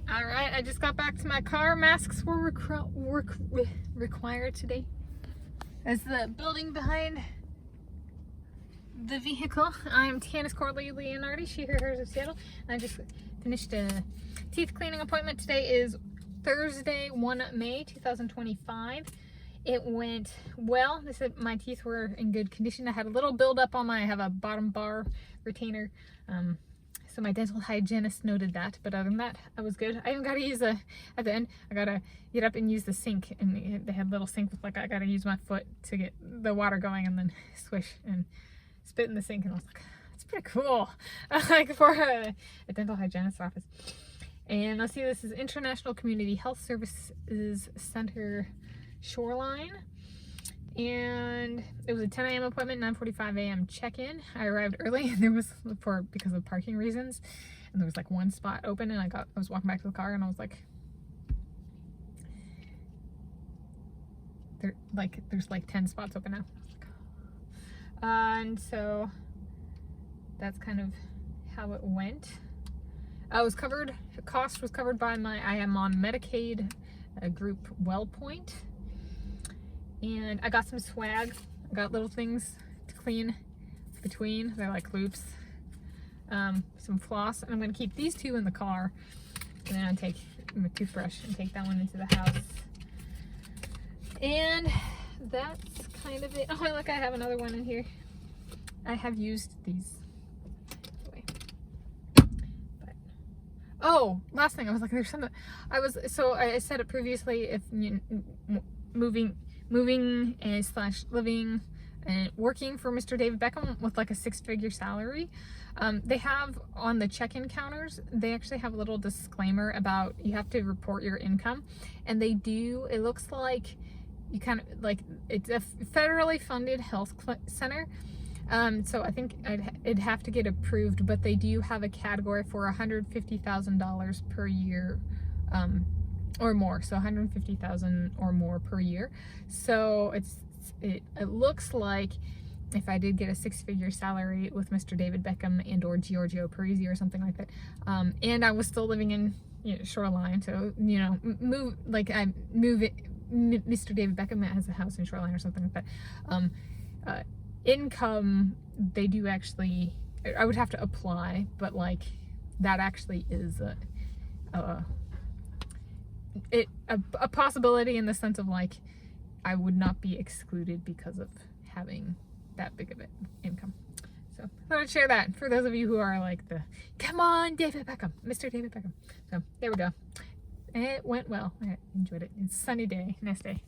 All right, I just got back to my car. Masks were required today. As the building behind the vehicle. I'm Tanis Coralee Leonhardi, she, her, hers of Seattle. I just finished a teeth cleaning appointment. Today is Thursday, 1 May 2025. It went well. They said my teeth were in good condition. I had a little buildup on I have a bottom bar retainer. So my dental hygienist noted that, but other than that, I was good. I even got to use at the end, I got to get up and use the sink, and they had a little sink with I got to use my foot to get the water going and then swish and spit in the sink, and I was like, that's pretty cool. Like for a dental hygienist's office. And let's see, this is International Community Health Services Center, Shoreline. And it was a 10 a.m. appointment, 9:45 a.m. check-in. I arrived early, and there was because of parking reasons, and there was like one spot open, and I was walking back to the car, and I was like, there's like 10 spots open now. And so that's kind of how it went. I was covered. The cost was covered by I am on Medicaid group Wellpoint. And I got some swag. I got little things to clean between. They're like loops. Some floss. And I'm going to keep these two in the car. And then I'll take my toothbrush and take that one into the house. And that's kind of it. Oh, look, I have another one in here. I have used these. Oh, last thing. I was like, there's something. I said it previously, if moving and / living and working for Mr. David Beckham with like a 6-figure salary, they have on the check-in counters, they actually have a little disclaimer about you have to report your income, and they do. It looks like you kind of like it's a federally funded health center. So I think it'd have to get approved, but they do have a category for $150,000 per year, or more. So $150,000 or more per year. So it looks like if I did get a 6-figure salary with Mr. David Beckham and or Giorgio Parisi or something like that, and I was still living in Shoreline, so Mr. David Beckham has a house in Shoreline or something like that. Income, they do actually, I would have to apply, but like that actually is a possibility in the sense of like I would not be excluded because of having that big of an income. So I thought I'd share that for those of you who are like come on David Beckham, Mr. David Beckham. So there we go. And it went well. I enjoyed it. It's a sunny day, nice day.